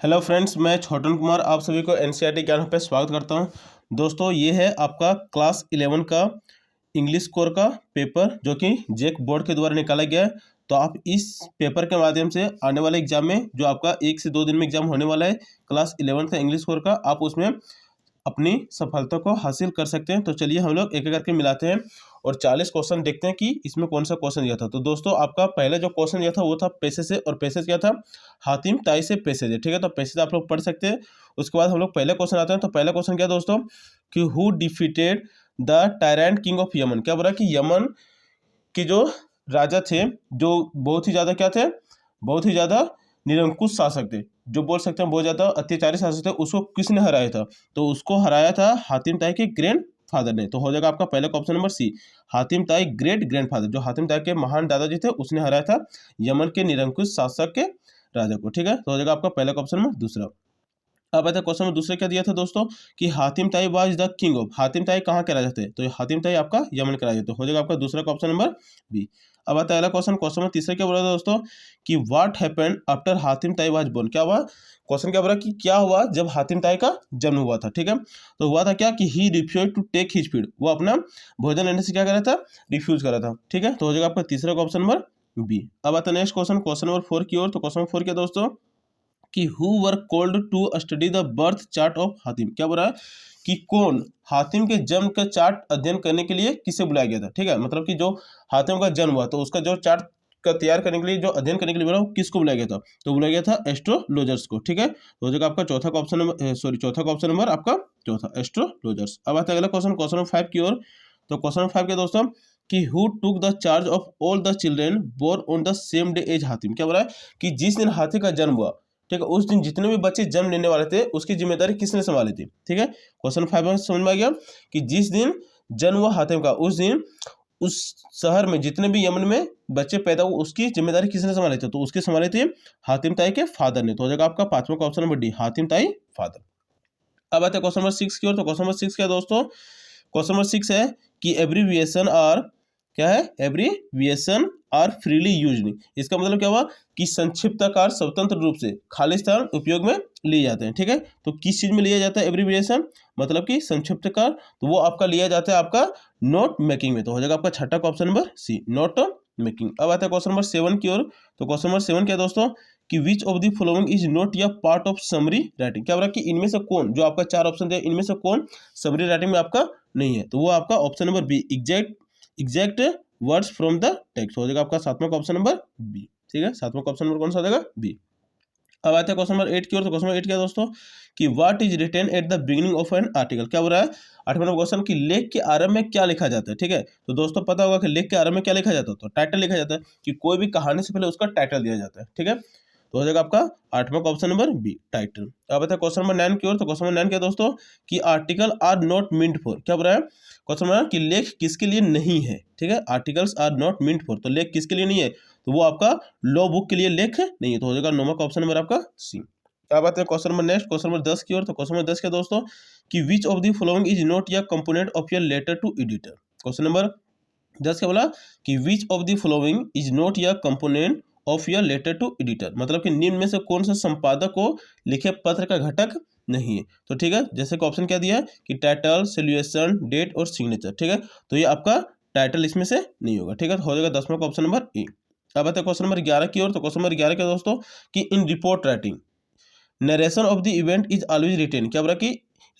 Hello friends, मैं छोटन कुमार आप सभी को एनसीईआरटी ज्ञान पे स्वागत करता हूं। दोस्तों, ये है आपका क्लास 11 का इंग्लिश कोर का पेपर जो कि जेक बोर्ड के द्वारा निकाला गया है। तो आप इस पेपर के माध्यम से आने वाले एग्जाम में जो आपका 1 से 2 दिन में एग्जाम होने वाला है क्लास 11 का इंग्लिश कोर का, आप उसमें अपनी सफलता को हासिल कर सकते हैं। तो चलिए हम लोग एक एक करके मिलाते हैं और 40 क्वेश्चन देखते हैं कि इसमें कौन सा क्वेश्चन दिया था। तो दोस्तों, आपका पहले जो क्वेश्चन दिया था वो था पैसेज से, और पैसेज क्या था? हातिम ताई से पैसेज है। ठीक है, तो पैसेज आप लोग पढ़ सकते हैं। उसके बाद हम लोग पहले क्वेश्चन आते हैं। तो पहला क्वेश्चन क्या दोस्तों कि who defeated the tyrant king of Yemen. क्या बोला कि यमन के जो राजा थे, जो बहुत ही ज़्यादा क्या थे, बहुत ही ज़्यादा निरंकुश शासक थे, जो बोल सकते हैं बहुत ज़्यादा अत्याचारी शासक थे, उसको किसने हराया था? तो उसको हराया था हातिम ताई के ग्रैंड फादर ने। तो हो जाएगा आपका पहले का ऑप्शन नंबर सी, हातिम ताई ग्रेट ग्रैंड फादर। जो हातिम ताई के महान दादाजी थे उसने हराया था यमन के निरंकुश शासक के राजा को। ठीक है, तो हो जाएगा आपका पहला का ऑप्शन नंबर दूसरा। अब आता है क्वेश्चन में दूसरे क्या दिया था दोस्तों कि हातिम ताई was the king of. Hatim ताई कहाँ के राजा थे? तो हातिम ताई आपका यमन के राजा थे। हो जाएगा आपका दूसरा का ऑप्शन नंबर बी। अब आता है अगला क्वेश्चन। क्वेश्चन में तीसरा क्या बोला था दोस्तों कि व्हाट हैपेंड आफ्टर हातिम ताई वाज बोर्न। क्या हुआ? क्वेश्चन क्या बोला कि क्या हुआ जब हातिम ताई का जन्म हुआ था? ठीक है, तो हुआ था क्या कि he refuse to take his feed. वो अपना भोजन लेने से क्या कर रहा था? रिफ्यूज कर रहा था। ठीक है, तो हो जाएगा आपका तीसरा का ऑप्शन नंबर बी। अब आता है नेक्स्ट क्वेश्चन, क्वेश्चन नंबर 4 की ओर। तो क्वेश्चन नंबर 4 क्या दोस्तों कि who were called to study the birth chart of Hatim. क्या बोल रहा है कि कौन हातिम के जन्म का चार्ट अध्ययन करने के लिए किसे बुलाया गया था? ठीक है, मतलब कि जो हातिम का जन्म हुआ तो उसका जो चार्ट का तैयार करने के लिए, जो अध्ययन करने के लिए बोला, वो किसको बुलाया गया था? तो बुलाया गया था एस्ट्रोलॉजर्स को। ठीक है, तो हो जाएगा आपका चौथा का ऑप्शन नंबर, चौथा का ऑप्शन नंबर आपका चौथा, एस्ट्रोलॉजर्स। अब आता है अगला क्वेश्चन, क्वेश्चन नंबर 5 की ओर। तो क्वेश्चन नंबर 5 के दोस्तों कि who took the charge of all the children born on the same day as Hatim. क्या बोला है कि जिस दिन हाथी का जन्म हुआ, ठीक है, उस दिन जितने भी बच्चे जन्म लेने वाले थे उसकी जिम्मेदारी किसने संभाली थी? ठीक है, क्वेश्चन 5 में समझ में आ गया कि जिस दिन जन्म हुआ हातिम का, उस दिन उस शहर में जितने भी यमन में बच्चे पैदा हुए उसकी जिम्मेदारी किसने संभाली थी? तो उसकी संभाली थी हातिम ताई के फादर ने। तो हो जाएगा आपका पांचवा का ऑप्शन नंबर डी, हातिम ताई फादर। अब आते हैं क्वेश्चन नंबर 6 की ओर। तो क्वेश्चन नंबर 6 क्या दोस्तों? क्वेश्चन नंबर 6 है कि एब्रीविएशन आर, क्या है? Abbreviation are freely used. इसका मतलब क्या हुआ कि संक्षिप्तकार स्वतंत्र रूप से खालिस्तान उपयोग में लिए जाते हैं। ठीक है, तो किस चीज में लिया जाता है एब्रीविएशन? मतलब कि संक्षिप्तकार, तो वो आपका लिया जाता है आपका नोट मेकिंग में। तो हो जाएगा आपका छठा का option number C, note making. अब आता है क्वेश्चन नंबर 7 की ओर। तो क्वेश्चन नंबर 7 क्या दोस्तों कि which of the following is not या पार्ट ऑफ समरी राइटिंग। क्या बोला कि इनमें से कौन, जो आपका चार ऑप्शन है इनमें से कौन समरी राइटिंग में आपका नहीं है? तो वो आपका option number B, exact words from the text. हो जाएगा आपका सातवां का ऑप्शन नंबर बी। ठीक है, सातवां का ऑप्शन नंबर कौन सा हो जाएगा? बी। अब आते हैं क्वेश्चन नंबर 8 की ओर। तो क्वेश्चन नंबर 8 क्या दोस्तों कि what is written at the beginning of an article. क्या बोल रहा है? 8वां नंबर क्वेश्चन कि लेख के आरंभ में क्या लिखा जाता है? ठीक है, तो दोस्तों पता होगा कि लेख के आरंभ में क्या लिखा जाता है? तो टाइटल लिखा जाता है, कि कोई भी कहानी से पहले उसका टाइटल दिया जाता है। ठीक है, तो हो जाएगा आपका 8वां का ऑप्शन नंबर बी, टाइटल। अब आता है क्वेश्चन नंबर 9 की ओर। तो क्वेश्चन नंबर 9 क्या दोस्तों कि article are not meant for. क्या बोल रहा है? क्वेश्चन नंबर कि लेख किसके लिए नहीं है? ठीक है, articles are not meant for, तो लेख किसके लिए नहीं है? तो वो आपका लॉ बुक के लिए लेख नहीं है। तो हो जाएगा 9वां का ऑप्शन नंबर आपका सी। अब आते हैं question number next, question number 10 की ओर। तो क्वेश्चन नंबर 10 क्या दोस्तों कि which of the following is not a component of your letter to editor. Question number 10 क्या बोला कि which of the following is not a component of your letter to editor, मतलब कि निम्न में से कौन सा संपादक को लिखे पत्र का घटक नहीं है? तो ठीक है, जैसे कि ऑप्शन क्या दिया है कि टाइटल, सॉल्यूशन, डेट और सिग्नेचर। ठीक है, तो ये आपका टाइटल इसमें से नहीं होगा। ठीक है, तो हो जाएगा 10वां का ऑप्शन नंबर ए। अब आते हैं क्वेश्चन नंबर 11 की ओर। तो क्वेश्चन नंबर 11 क्या दोस्तों कि in report writing narration of the event is always written. क्या बोला कि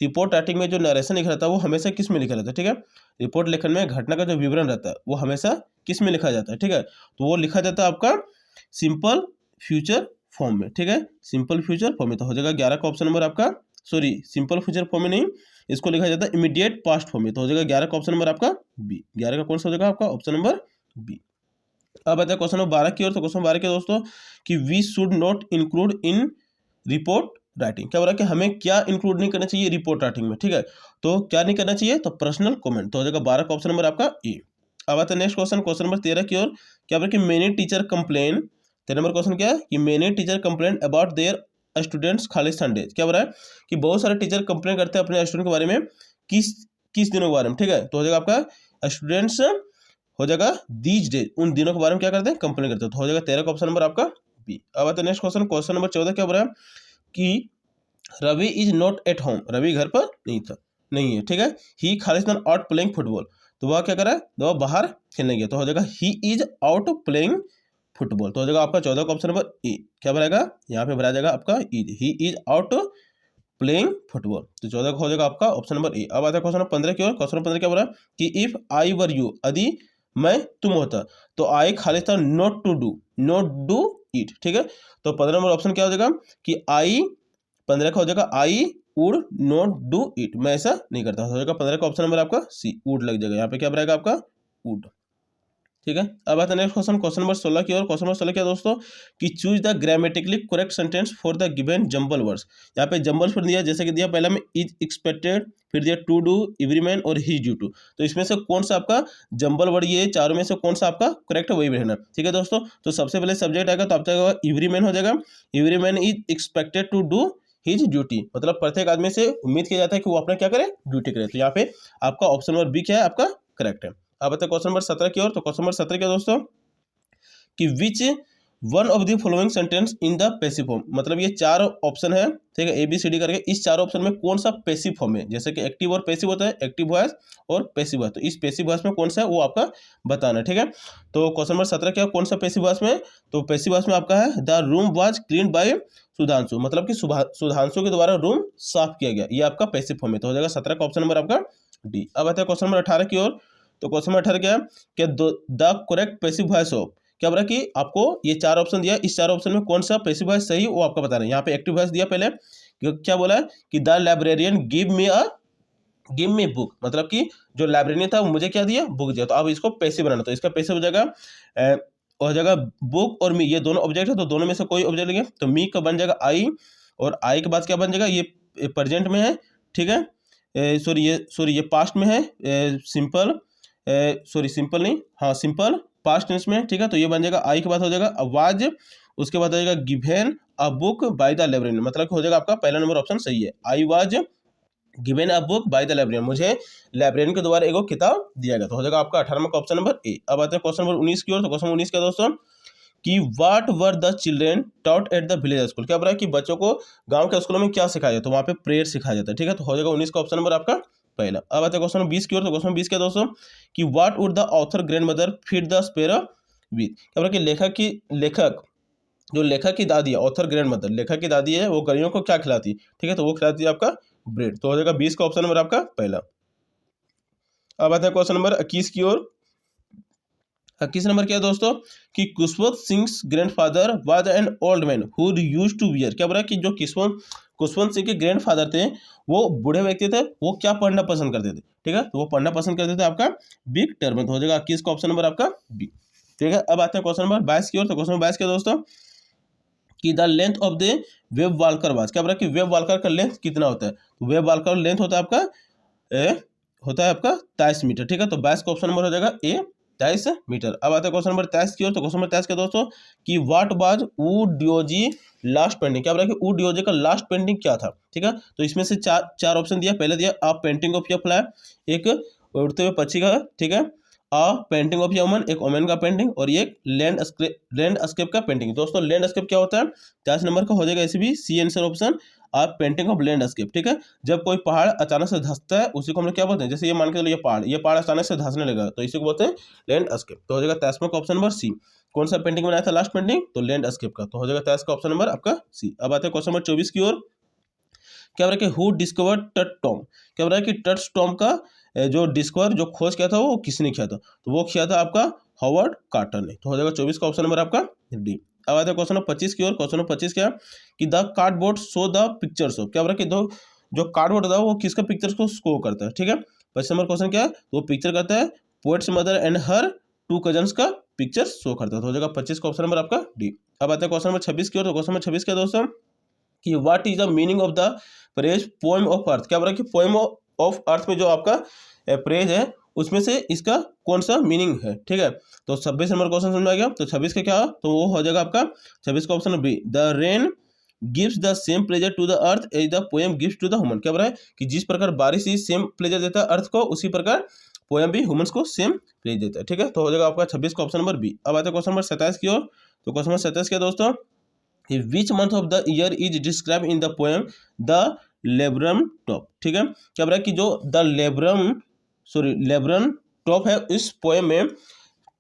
रिपोर्ट राइटिंग में जो नरेशन लिखा रहता है वो हमेशा किस में लिखा रहता है? ठीक है, रिपोर्ट लेखन में घटना का जो विवरण रहता है वो हमेशा किस में लिखा जाता है? ठीक है, तो वो लिखा जाता है आपका सिंपल फ्यूचर फॉर्म में। ठीक है, सिंपल फ्यूचर फॉर्म में। तो हो जाएगा 11 का ऑप्शन नंबर आपका, सॉरी सिंपल फ्यूचर फॉर्म में नहीं, इसको लिखा जाता है इमीडिएट पास्ट फॉर्म में। तो हो जाएगा 11 का ऑप्शन नंबर आपका बी। 11 का कौन सा हो जाएगा आपका ऑप्शन नंबर बी। अब आता है क्वेश्चन नंबर 12 की ओर। तो क्वेश्चन 12 के दोस्तों कि we should not include in report writing. क्या बोला कि हमें क्या इंक्लूड नहीं करना चाहिए रिपोर्ट राइटिंग में? ठीक है, तो क्या नहीं करना चाहिए? तो पर्सनल कमेंट। तो हो जाएगा 12 का ऑप्शन नंबर आपका ए। अब आता है नेक्स्ट क्वेश्चन, क्वेश्चन नंबर 13 की ओर। क्या बोला कि many teacher complain, 13 number question क्या है कि many teacher complain about their students Khalistan days. क्या बोला है कि बहुत सारे टीचर कंप्लेन करते हैं अपने स्टूडेंट के बारे में, किस किस दिनों के बारे में? ठीक है, तो हो जाएगा आपका स्टूडेंट्स, हो जाएगा दीज डेज, उन दिनों के बारे में क्या करते हैं? कंप्लेन करते हैं। तो हो जाएगा 13 का ऑप्शन नंबर आपका बी। अब आता है नेक्स्ट क्वेश्चन, क्वेश्चन नंबर 14 क्या बोला है कि Ravi is not at home, Ravi घर पर नहीं है, ठीक है। ही खालिस्तान आउट प्लेइंग फुटबॉल, तो वह क्या कर रहा है, तो वह बाहर खेलने गया, तो हो जाएगा he is out playing football. तो हो जाएगा आपका 14 का ऑप्शन नंबर ए। क्या भराएगा, यहाँ पे भरा जाएगा आपका is, he is out playing football. तो 14 का हो जाएगा आपका ऑप्शन नंबर ए। अब आता है क्वेश्चन नंबर 15 की ओर। क्वेश्चन नंबर 15 क्या बोला कि इफ आई वर यू, यदि मैं तुम होता, तो आई खाली था not to do, not do it, ठीक है। तो 15 नंबर ऑप्शन क्या हो जाएगा कि आई, 15 का हो जाएगा I would not do it, मैं ऐसा नहीं करता, हो जाएगा 15 का ऑप्शन नंबर आपका सी, वुड लग जाएगा, यहाँ पे क्या रहेगा आपका वुड, ठीक है। अब आता है नेक्स्ट क्वेश्चन, क्वेश्चन नंबर 16 की ओर। क्वेश्चन नंबर 16 क्या दोस्तों कि choose the grammatically correct sentence for the given jumble words. यहाँ पे जंबल वर्ड दिया, जैसे कि दिया पहला में इज एक्सपेक्टेड, फिर दिया टू डू, एवरीमैन और ही ड्यू टू। तो इसमें से कौन सा आपका जंबल वर्ड, ये चारों में से कौन सा आपका करेक्ट है वही रहना, ठीक है दोस्तों। तो सबसे पहले सब्जेक्ट आएगा, तो आपका एवरीमैन हो जाएगा, everyman is expected to do his duty, मतलब प्रत्येक आदमी से उम्मीद किया जाता है कि वो अपना क्या करे, ड्यूटी करे। तो यहाँ पे आपका ऑप्शन नंबर बी क्या है, आपका करेक्ट है। अब आता है क्वेश्चन नंबर 17 की ओर। तो क्वेश्चन नंबर 17 क्या दोस्तों कि which one of the following sentence in the passive form, मतलब ये चार ऑप्शन है, ठीक है, ए बी सी डी करके, इस चार ऑप्शन में कौन सा पैसिव फॉर्म है, जैसे कि एक्टिव और पैसिव होता है, एक्टिव वॉइस और पैसिव वॉइस, तो इस पैसिव वॉइस में कौन सा है वो आपका बताना है, ठीक है। तो क्वेश्चन नंबर 17 क्या, कौन सा पैसिव वॉइस में, तो पैसिव वॉइस में आपका है the room was clean bye Sudhanshu, मतलब कि सुधांशु के द्वारा रूम साफ किया गया, ये आपका पैसिव फॉर्म है। तो हो जाएगा 17 का ऑप्शन नंबर आपका डी। अब आता है क्वेश्चन नंबर 18 की ओर। तो क्वेश्चन नंबर 18 क्या है कि the correct passive voice of, क्या बोला कि आपको ये चार ऑप्शन दिया, इस चार ऑप्शन में कौन सा पैसिव वॉइस सही वो आपका बताना है। यहाँ पे एक्टिव वॉइस दिया पहले, क्या बोला है कि the librarian give me book, मतलब कि जो लाइब्रेरियन था वो मुझे क्या दिया, बुक दिया। तो अब इसको पैसिव बनाना, तो इसका पैसिव हो जाएगा हो जाएगा बुक और मी, ये दोनों ऑब्जेक्ट है, तो दोनों में से कोई ऑब्जेक्ट लेंगे, तो मी का बन जाएगा आई, और आई के बाद क्या बन जाएगा, ये प्रेजेंट में है, ठीक है, सॉरी ये पास्ट में है, सिंपल, सॉरी सिंपल नहीं, हाँ सिंपल पास्ट टेंस में, ठीक है। तो ये बन जाएगा आई के बाद हो जाएगा आवाज, उसके बाद हो जाएगा given a book by the librarian, मतलब कि हो जाएगा आपका पहला नंबर ऑप्शन सही है, I was given a book by the librarian, मुझे लाइब्रेरियन के द्वारा एक किताब दिया गया, तो हो जाएगा आपका 18 का ऑप्शन नंबर ए। अब आते हैं क्वेश्चन नंबर 19 की ओर। तो क्वेश्चन 19 क्या दोस्तों कि what were the children taught at the village school, क्या बोला है कि बच्चों को गांव के स्कूलों में क्या सिखाया जाता है, तो वहाँ पे प्रेयर सिखाया जाता है, ठीक है। तो हो जाएगा 19 का ऑप्शन नंबर आपका पहला। अब आते हैं क्वेश्चन 20 की ओर। तो क्वेश्चन 20 क्या दोस्तों कि what would the author grand mother feed the sparrow with, क्या बोला कि लेखक की दादी है, ऑथर ग्रैंड मदर, लेखक की दादी है, वो गरीबों को क्या खिलाती है, ठीक है, तो वो खिलाती है आपका ब्रेड। तो हो जाएगा 20 का ऑप्शन नंबर आपका पहला। अब आता है क्वेश्चन नंबर 21 की ओर। 21 नंबर क्या है दोस्तों कि Kushwant Singh grandfather was an old man who used to wear, क्या बोला कि जो कुशवंत सिंह के ग्रैंडफादर थे वो बूढ़े व्यक्ति थे, वो क्या पढ़ना पसंद करते थे, ठीक है, तो वो पढ़ना पसंद करते थे आपका बिग टर्म। तो हो जाएगा 21 का ऑप्शन नंबर आपका बी, ठीक है। अब आते हैं क्वेश्चन नंबर 22 की ओर। तो क्वेश्चन नंबर 22 क्या दोस्तों कि the length of the web Volker was, क्या बोला कि वेब वॉल्कर का लेंथ कितना होता है, तो वेब वॉल्कर लेंथ होता है आपका होता है आपका 23 मीटर, ठीक है। तो 22 का ऑप्शन नंबर हो जाएगा ए 23 मीटर। अब आता है क्वेश्चन नंबर 23 की ओर। तो क्वेश्चन नंबर 23 के दोस्तों कि व्हाट वाज वू डियोजी लास्ट पेंटिंग, क्या बोला कि वू डियोजी का लास्ट पेंटिंग क्या था, ठीक है। तो इसमें से चार ऑप्शन दिया, पहले दिया अ पेंटिंग ऑफ ए फ्लाई, एक उड़ते हुए पक्षी का, ठीक है, अ पेंटिंग ऑफ वुमन, एक वुमन का पेंटिंग, और ये लैंडस्केप का पेंटिंग। दोस्तों लैंडस्केप क्या होता है, 23 नंबर का हो जाएगा ऐसे भी सी आंसर ऑप्शन आप पेंटिंग ऑफ लैंडस्केप, ठीक है। जब कोई पहाड़ अचानक से धंसता है उसी को हम लोग क्या बोलते हैं, जैसे ये मान के चलो ये पहाड़ अचानक से धंसने लगा, तो इसी को बोलते हैं लैंडस्केप। तो हो जाएगा 23 का ऑप्शन नंबर सी। कौन सा पेंटिंग बनाया था लास्ट पेंटिंग, तो लैंडस्केप का, तो हो जाएगा 23 का ऑप्शन नंबर आपका सी। अब आते हैं क्वेश्चन नंबर 24 की ओर। क्या बोला कि हु डिस्कवर टट टॉम, क्या बोला कि टट टॉम का जो डिस्कवर जो खोज किया था वो किसने किया था, तो वो किया था आपका हॉवर्ड कार्टर ने। तो हो जाएगा 24 का ऑप्शन नंबर आपका डी। अब आता है क्वेश्चन नंबर 25 की ओर। क्वेश्चन नंबर 25 क्या कि the cardboard show the pictures of, क्या बोला कि जो कार्डबोर्ड था वो किसका पिक्चर्स को शो करता है, ठीक है। 25 नंबर क्वेश्चन क्या है, वो पिक्चर करता है poets mother and her two cousins का पिक्चर शो करता है। तो हो जाएगा 25 का ऑप्शन नंबर आपका डी। अब आता है क्वेश्चन नंबर 26 की ओर। तो क्वेश्चन नंबर 26 क्या दोस्तों कि what is the meaning of the praise poem of earth, क्या बोला कि पोएम ऑफ अर्थ में जो आपका प्रेज है उसमें से इसका कौन सा मीनिंग है, ठीक है। तो 26 नंबर क्वेश्चन समझ आ गया। तो 26 का क्या, तो वो हो जाएगा आपका 26 का option B the rain gives the same pleasure to the earth as the poem gives to the human, क्या बोल रहा है कि जिस प्रकार बारिश ही सेम प्लेजर देता है अर्थ को, उसी प्रकार पोएम भी ह्यूमंस को सेम प्लेजर देता है, ठीक है। तो हो जाएगा आपका 26 का ऑप्शन नंबर बी। अब आता है क्वेश्चन नंबर 27 की ओर। तो क्वेश्चन नंबर 27 क्या दोस्तों which month of the year is describe in the poem the labrum top. ठीक है, क्या बोला कि जो द लेब्रम टॉप है इस पोएम में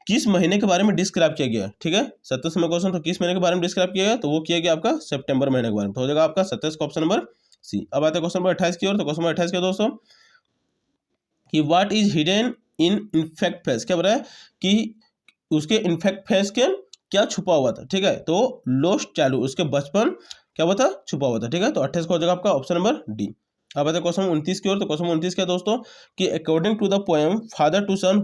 किस महीने के बारे में डिस्क्राइब किया गया है। ठीक है, 27 में क्वेश्चन, तो किस महीने के बारे में डिस्क्राइब किया गया, तो वो किया गया आपका सितंबर महीने के बारे में, तो हो जाएगा आपका 27 का ऑप्शन नंबर सी। अब आते हैं क्वेश्चन नंबर 28 की ओर। तो क्वेश्चन नंबर 28 क्या दोस्तों कि what is hidden in in fact face. क्या बोल रहा है कि उसके इनफेक्ट फेस के क्या छुपा हुआ था। ठीक है, तो लोस्ट चालू उसके बचपन क्या हुआ था, छुपा हुआ था। ठीक है, तो 28 को हो जाएगा आपका ऑप्शन नंबर डी। अब आते हैं क्वेश्चन 29 की ओर। तो क्वेश्चन 29 क्या दोस्तों कि according to the poem father to son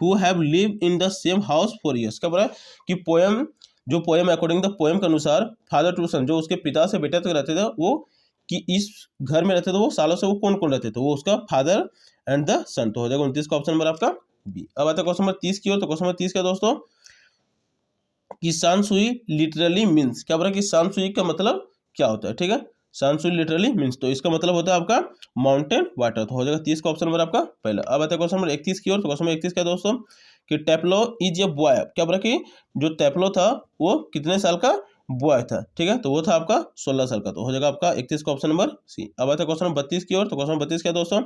who have live in the same house for years. क्या बोला कि पोएम जो पोएम अकॉर्डिंग द पोएम के अनुसार फादर टू सन जो उसके पिता से बेटे तक रहते थे वो कि इस घर में रहते थे वो सालों से, वो कौन कौन रहते थे, वो उसका फादर एंड द सन। तो हो जाएगा 29 का ऑप्शन नंबर आपका बी। अब आता है क्वेश्चन नंबर 30 की ओर। तो क्वेश्चन नंबर 30 क्या दोस्तों कि सांसुई लिटरली मीन्स। क्या बोला कि सांसुई का मतलब क्या होता है। ठीक है, सांसुई लिटरली मीन्स, तो इसका मतलब होता है आपका माउंटेन वाटर। तो हो जाएगा 30 का ऑप्शन नंबर आपका पहला। अब आता है क्वेश्चन नंबर 31 की ओर। तो क्वेश्चन नंबर 31 क्या दोस्तों कि टेप्लो इज ए बॉय। क्या बोला कि जो टेप्लो था वो कितने साल का बॉय था। ठीक है, तो वो था आपका 16 साल का। तो हो जाएगा आपका 31 का ऑप्शन नंबर सी। अब आता है क्वेश्चन नंबर 32 की ओर। तो क्वेश्चन नंबर 32 क्या दोस्तों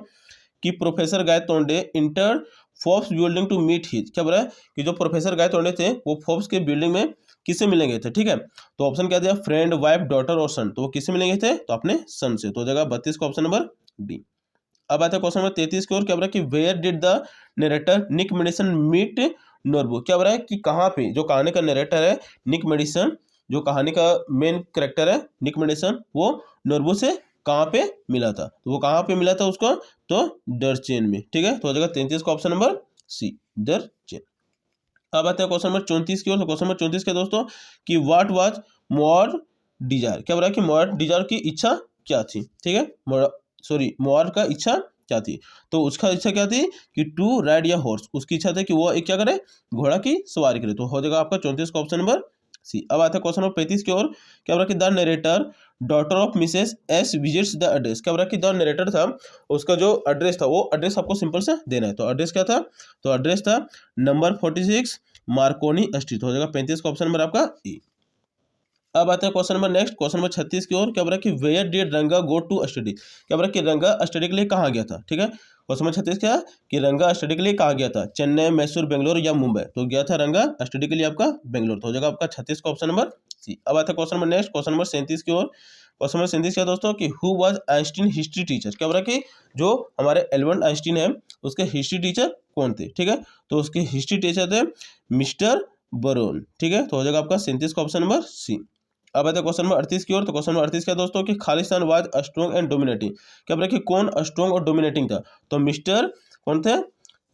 कि professor Gaitonde enter Forbes building to meet his. क्या बोला है कि जो प्रोफेसर गायतोंडे थे वो फोर्ब्स के बिल्डिंग में किससे मिले गए थे। ठीक है, तो ऑप्शन क्या दिया फ्रेंड वाइफ डॉटर और सन, तो वो किससे मिले गए थे, तो अपने सन से। तो हो जाएगा 32 का ऑप्शन नंबर डी। अब आता है क्वेश्चन नंबर 33 की ओर। क्या बोला कि where did the narrator Nick Madison meet Norbu. क्या बोला है कि कहाँ पे जो कहानी का नरेटर है निक मेडिसन, जो कहानी का मेन कैरेक्टर है निक मेडिसन, वो नोरबू से कहाँ पे मिला था, तो वो कहाँ पे मिला था उसको, तो डरचेन में। ठीक है, तो हो जाएगा 33 का ऑप्शन नंबर सी डरचेन। अब आते हैं क्वेश्चन नंबर 34 की ओर। तो क्वेश्चन नंबर 34 के दोस्तों कि व्हाट वाज मोर डिजायर। क्या बोल रहा है कि मोर डिजायर की इच्छा क्या थी। ठीक है, मोर का इच्छा क्या थी, तो उसका इच्छा क्या थी कि टू राइड या हॉर्स, उसकी इच्छा थी कि वो एक क्या करे, घोड़ा की सवारी करे। तो हो जाएगा आपका 34 का ऑप्शन नंबर सी। अब आता है क्वेश्चन नंबर 35 की ओर। क्या बोल रहा है कि the narrator daughter of Mrs S visits the address. क्या बोल रहा है कि द नरेटर था उसका जो एड्रेस था वो एड्रेस आपको सिंपल से देना है। तो एड्रेस क्या था, तो एड्रेस था नंबर 46 मार्कोनी स्ट्रीट। हो जाएगा 35 का ऑप्शन नंबर आपका ए। अब आते हैं question number next, question number 36 की ओर। क्या बोला कि वेयर डिड रंगा गो टू स्टडी। क्या बोला कि रंगा स्टडी के लिए कहाँ गया था। ठीक है, क्वेश्चन नंबर 36 क्या कि रंगा स्टडी के लिए कहाँ गया था, चेन्नई मैसूर बेंगलोर या मुंबई, तो गया था रंगा स्टडी के लिए आपका बेंगलोर। तो हो जाएगा आपका 36 का ऑप्शन नंबर सी। अब आता है question number next, question number 37 की ओर। क्वेश्चन नंबर 37 क्या दोस्तों कि who was Einstein history teacher. क्या बोला कि जो हमारे एल्बर्ट आइंस्टीन है उसके हिस्ट्री टीचर कौन थे। ठीक है, तो उसके हिस्ट्री टीचर थे मिस्टर बरोन। ठीक है, तो हो जाएगा आपका 37 का ऑप्शन नंबर सी। अब आते हैं क्वेश्चन नंबर 38 की ओर। तो क्वेश्चन नंबर 38 क्या दोस्तों कि Khalistan was strong and dominating. क्या बोला कि कौन स्ट्रॉन्ग और डोमिनेटिंग था, तो मिस्टर कौन थे,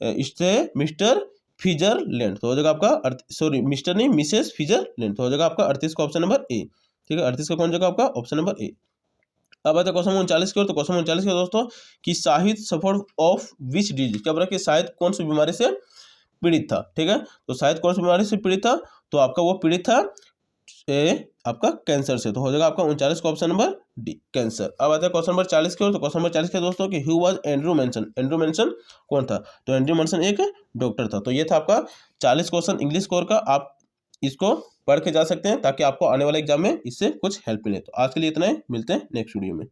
इससे मिस्टर फिजरलैंड। तो हो जाएगा आपका मिस्टर नहीं मिसेस फिजरलैंड। तो हो जाएगा आपका 38 का ऑप्शन नंबर ए। ठीक है, 38 का कौन जाएगा आपका ऑप्शन नंबर ए। अब आते हैं क्वेश्चन 39 की ओर। तो क्वेश्चन 39 का दोस्तों कि शाहिद सफर ऑफ विच डिजीज। क्या बोला कि शायद कौन सी बीमारी से पीड़ित था। ठीक है, तो शायद कौन सी बीमारी से पीड़ित था, तो आपका वो पीड़ित था आपका कैंसर से। तो हो जाएगा आपका 39 का ऑप्शन नंबर डी कैंसर। अब आता है क्वेश्चन नंबर 40 की ओर। तो क्वेश्चन नंबर 40 के दोस्तों कि who was Andrew mention. Andrew mention कौन था, तो एंड्रू मेंशन एक डॉक्टर था। तो ये था आपका 40 क्वेश्चन इंग्लिश कोर का। आप इसको पढ़ के जा सकते हैं ताकि आपको आने वाले एग्जाम में इससे कुछ हेल्प मिले। तो आज के लिए इतना ही, मिलते हैं नेक्स्ट वीडियो में।